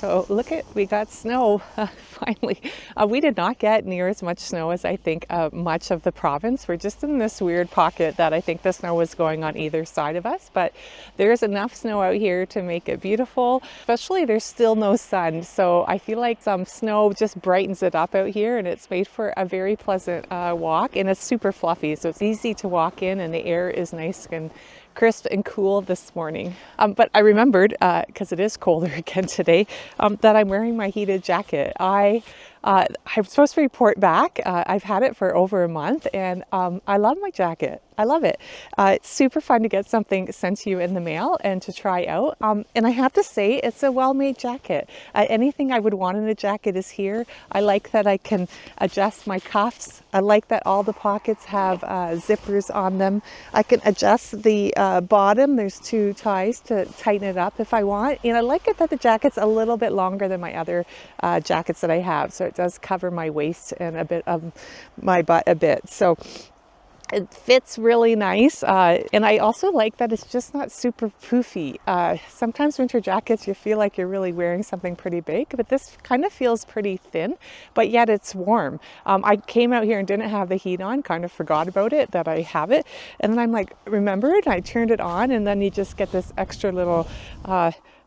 So look at, we got snow finally. We did not get near as much snow as I think much of the province. We're just in this weird pocket that I think the snow was going on either side of us, but there's enough snow out here to make it beautiful. Especially there's still no sun, so I feel like some snow just brightens it up out here, and it's made for a very pleasant walk, and it's super fluffy, so it's easy to walk in, and the air is nice and crisp and cool this morning. But I remembered, because it is colder again today, that I'm wearing my heated jacket. I'm supposed to report back. I've had it for over a month, and I love my jacket. I love it. It's super fun to get something sent to you in the mail and to try out. And I have to say, it's a well-made jacket. Anything I would want in a jacket is here. I like that I can adjust my cuffs. I like that all the pockets have zippers on them. I can adjust the bottom. There's two ties to tighten it up if I want. And I like it that the jacket's a little bit longer than my other jackets that I have. So it does cover my waist and a bit of my butt a bit. So it fits really nice, and I also like that it's just not super poofy. Sometimes winter jackets you feel like you're really wearing something pretty big, but this kind of feels pretty thin, but yet it's warm. I came out here and didn't have the heat on, kind of forgot about it, that I have it, and then I'm like, remembered, I turned it on, and then you just get this extra little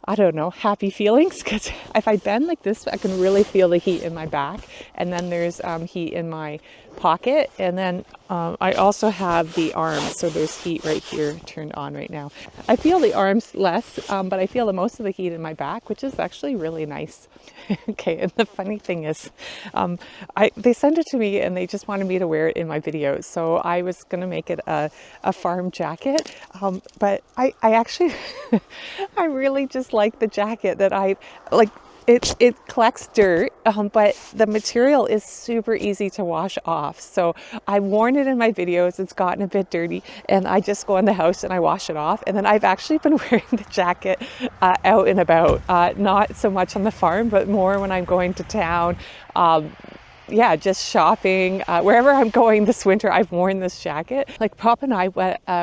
I don't know, happy feelings, because if I bend like this, I can really feel the heat in my back, and then there's heat in my pocket, and then I also have the arms, so there's heat right here turned on right now. I feel the arms less, but I feel the most of the heat in my back, which is actually really nice. Okay, and the funny thing is, they sent it to me and they just wanted me to wear it in my videos, so I was going to make it a farm jacket, but I actually, I really just like the jacket that I like. It collects dirt, but the material is super easy to wash off. So I've worn it in my videos. It's gotten a bit dirty, and I just go in the house and I wash it off. And then I've actually been wearing the jacket out and about, not so much on the farm, but more when I'm going to town. Yeah, just shopping. Wherever I'm going this winter, I've worn this jacket. Like Pop and I,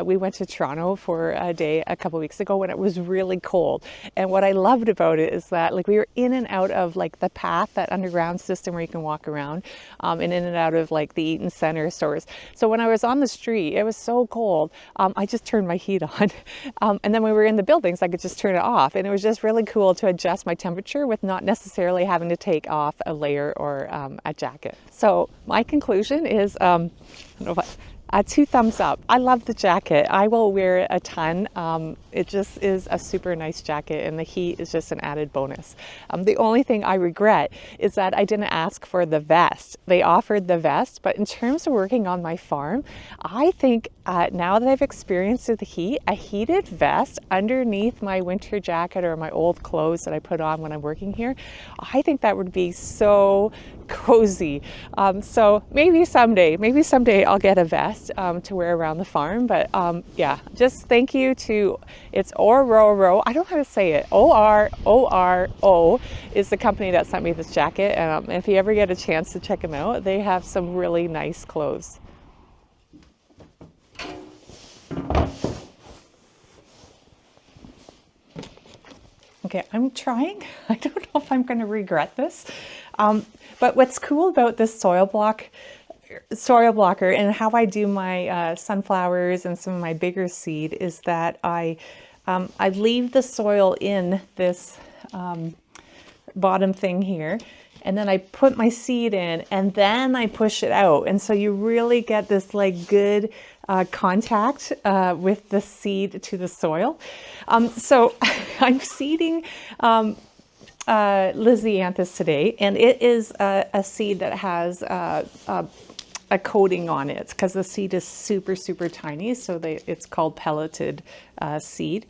we went to Toronto for a day a couple weeks ago when it was really cold. And what I loved about it is that like we were in and out of like the path, that underground system where you can walk around, and in and out of like the Eaton Center stores. So when I was on the street, it was so cold. I just turned my heat on. And then when we were in the buildings, I could just turn it off. And it was just really cool to adjust my temperature with not necessarily having to take off a layer or a jacket. So my conclusion is, I don't know if 2 thumbs up. I love the jacket. I will wear it a ton. It just is a super nice jacket, and the heat is just an added bonus. The only thing I regret is that I didn't ask for the vest. They offered the vest, but in terms of working on my farm, I think now that I've experienced the heat, a heated vest underneath my winter jacket or my old clothes that I put on when I'm working here, I think that would be so cozy. So maybe someday I'll get a vest to wear around the farm. But yeah, just thank you to, it's Ororo. I don't know how to say it. ORORO is the company that sent me this jacket. If you ever get a chance to check them out, they have some really nice clothes. Okay, I'm trying. I don't know if I'm going to regret this. But what's cool about this soil blocker and how I do my sunflowers and some of my bigger seed is that I leave the soil in this bottom thing here, and then I put my seed in, and then I push it out. And so you really get this like good contact with the seed to the soil. So I'm seeding Lisianthus today, and it is a seed that has a coating on it because the seed is super, super tiny. So it's called pelleted seed,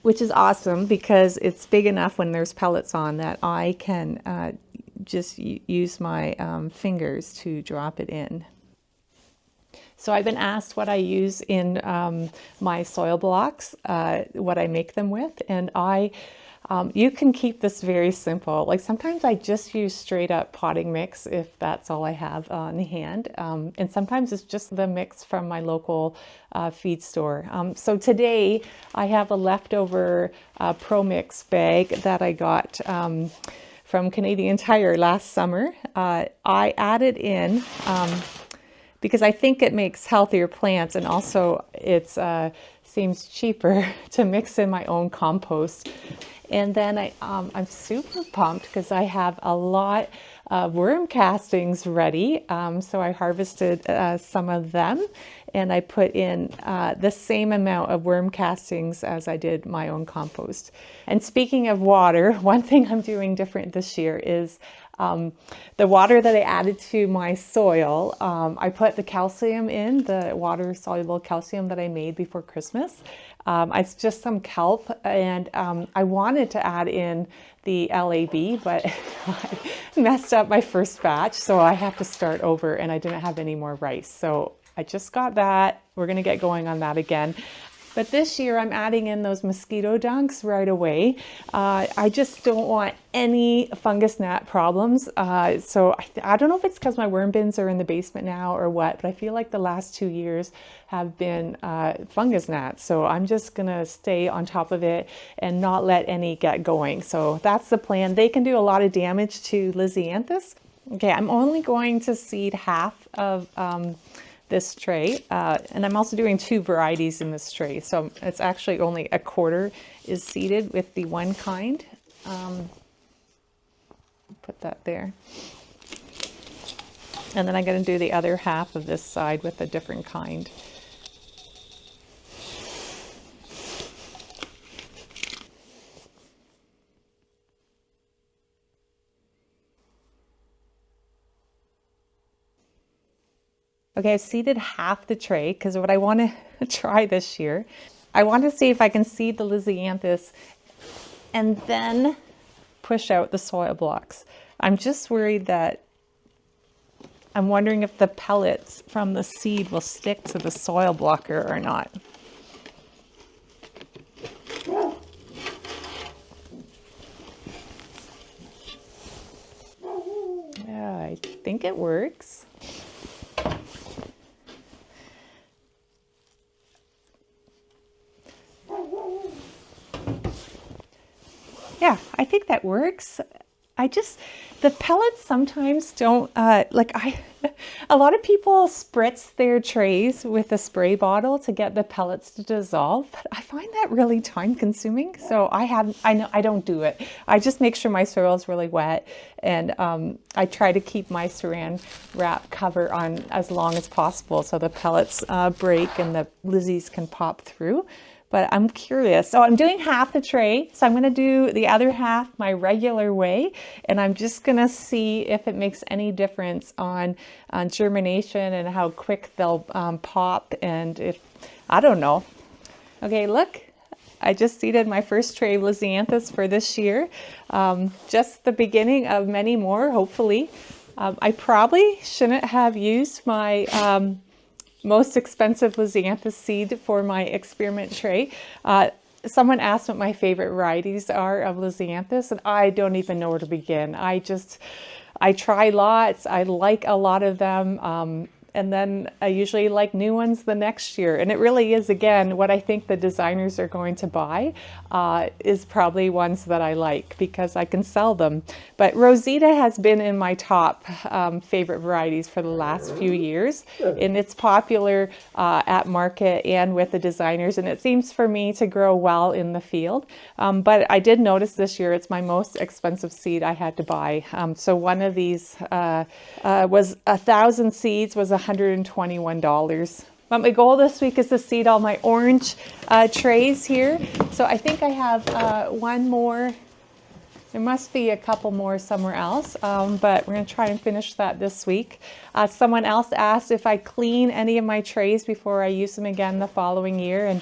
which is awesome because it's big enough when there's pellets on that I can just use my fingers to drop it in. So I've been asked what I use in my soil blocks, what I make them with, and I You can keep this very simple. Like sometimes I just use straight up potting mix if that's all I have on hand. And sometimes it's just the mix from my local feed store. So today I have a leftover Pro Mix bag that I got from Canadian Tire last summer. I added in, because I think it makes healthier plants, and also it seems cheaper to mix in my own compost. And then I'm super pumped because I have a lot of worm castings ready. So I harvested some of them, and I put in the same amount of worm castings as I did my own compost. And speaking of water, one thing I'm doing different this year is the water that I added to my soil. I put the calcium in, the water soluble calcium that I made before Christmas. It's just some kelp, and I wanted to add in the LAB, but I messed up my first batch, so I have to start over, and I didn't have any more rice. So I just got that. We're going to get going on that again. But this year I'm adding in those mosquito dunks right away. I just don't want any fungus gnat problems. So I don't know if it's because my worm bins are in the basement now or what, but I feel like the last 2 years have been fungus gnats. So I'm just gonna stay on top of it and not let any get going. So that's the plan. They can do a lot of damage to Lisianthus. Okay, I'm only going to seed half of this tray, and I'm also doing 2 varieties in this tray, so it's actually only a quarter is seeded with the one kind. Put that there, and then I'm going to do the other half of this side with a different kind. Okay, I've seeded half the tray because what I want to try this year, I want to see if I can seed the Lisianthus and then push out the soil blocks. I'm just worried that, I'm wondering if the pellets from the seed will stick to the soil blocker or not. Yeah, I think it works. Yeah, I think that works. The pellets sometimes don't, a lot of people spritz their trays with a spray bottle to get the pellets to dissolve, but I find that really time consuming. So I don't do it. I just make sure my soil is really wet, and I try to keep my saran wrap cover on as long as possible so the pellets break and the lizzies can pop through. But I'm curious. So I'm doing half the tray. So I'm going to do the other half my regular way. And I'm just going to see if it makes any difference on germination and how quick they'll pop. And if, I don't know. Okay, look. I just seeded my first tray of Lisianthus for this year. Just the beginning of many more, hopefully. I probably shouldn't have used my most expensive Lisianthus seed for my experiment tray. Someone asked what my favorite varieties are of Lisianthus, and I don't even know where to begin. I try lots. I like a lot of them. And then I usually like new ones the next year. And it really is, again, what I think the designers are going to buy is probably ones that I like because I can sell them. But Rosita has been in my top favorite varieties for the last few years. And it's popular at market and with the designers. And it seems for me to grow well in the field. But I did notice this year it's my most expensive seed I had to buy. So one of these was 1,000 seeds, was $121. But my goal this week is to seed all my orange trays here. So I think I have one more. There must be a couple more somewhere else, but we're going to try and finish that this week. Someone else asked if I clean any of my trays before I use them again the following year. And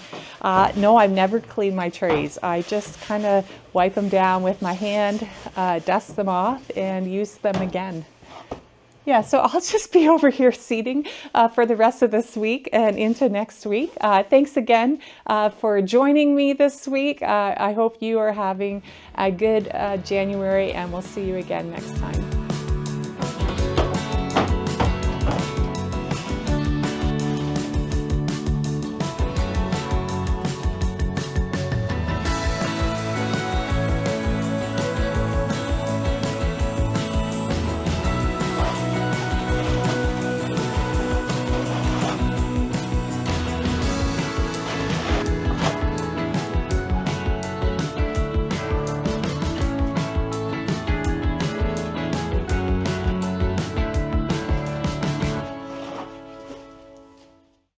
no, I've never cleaned my trays. I just kind of wipe them down with my hand, dust them off, and use them again. Yeah, so I'll just be over here seeding for the rest of this week and into next week. Thanks again for joining me this week. I hope you are having a good January, and we'll see you again next time.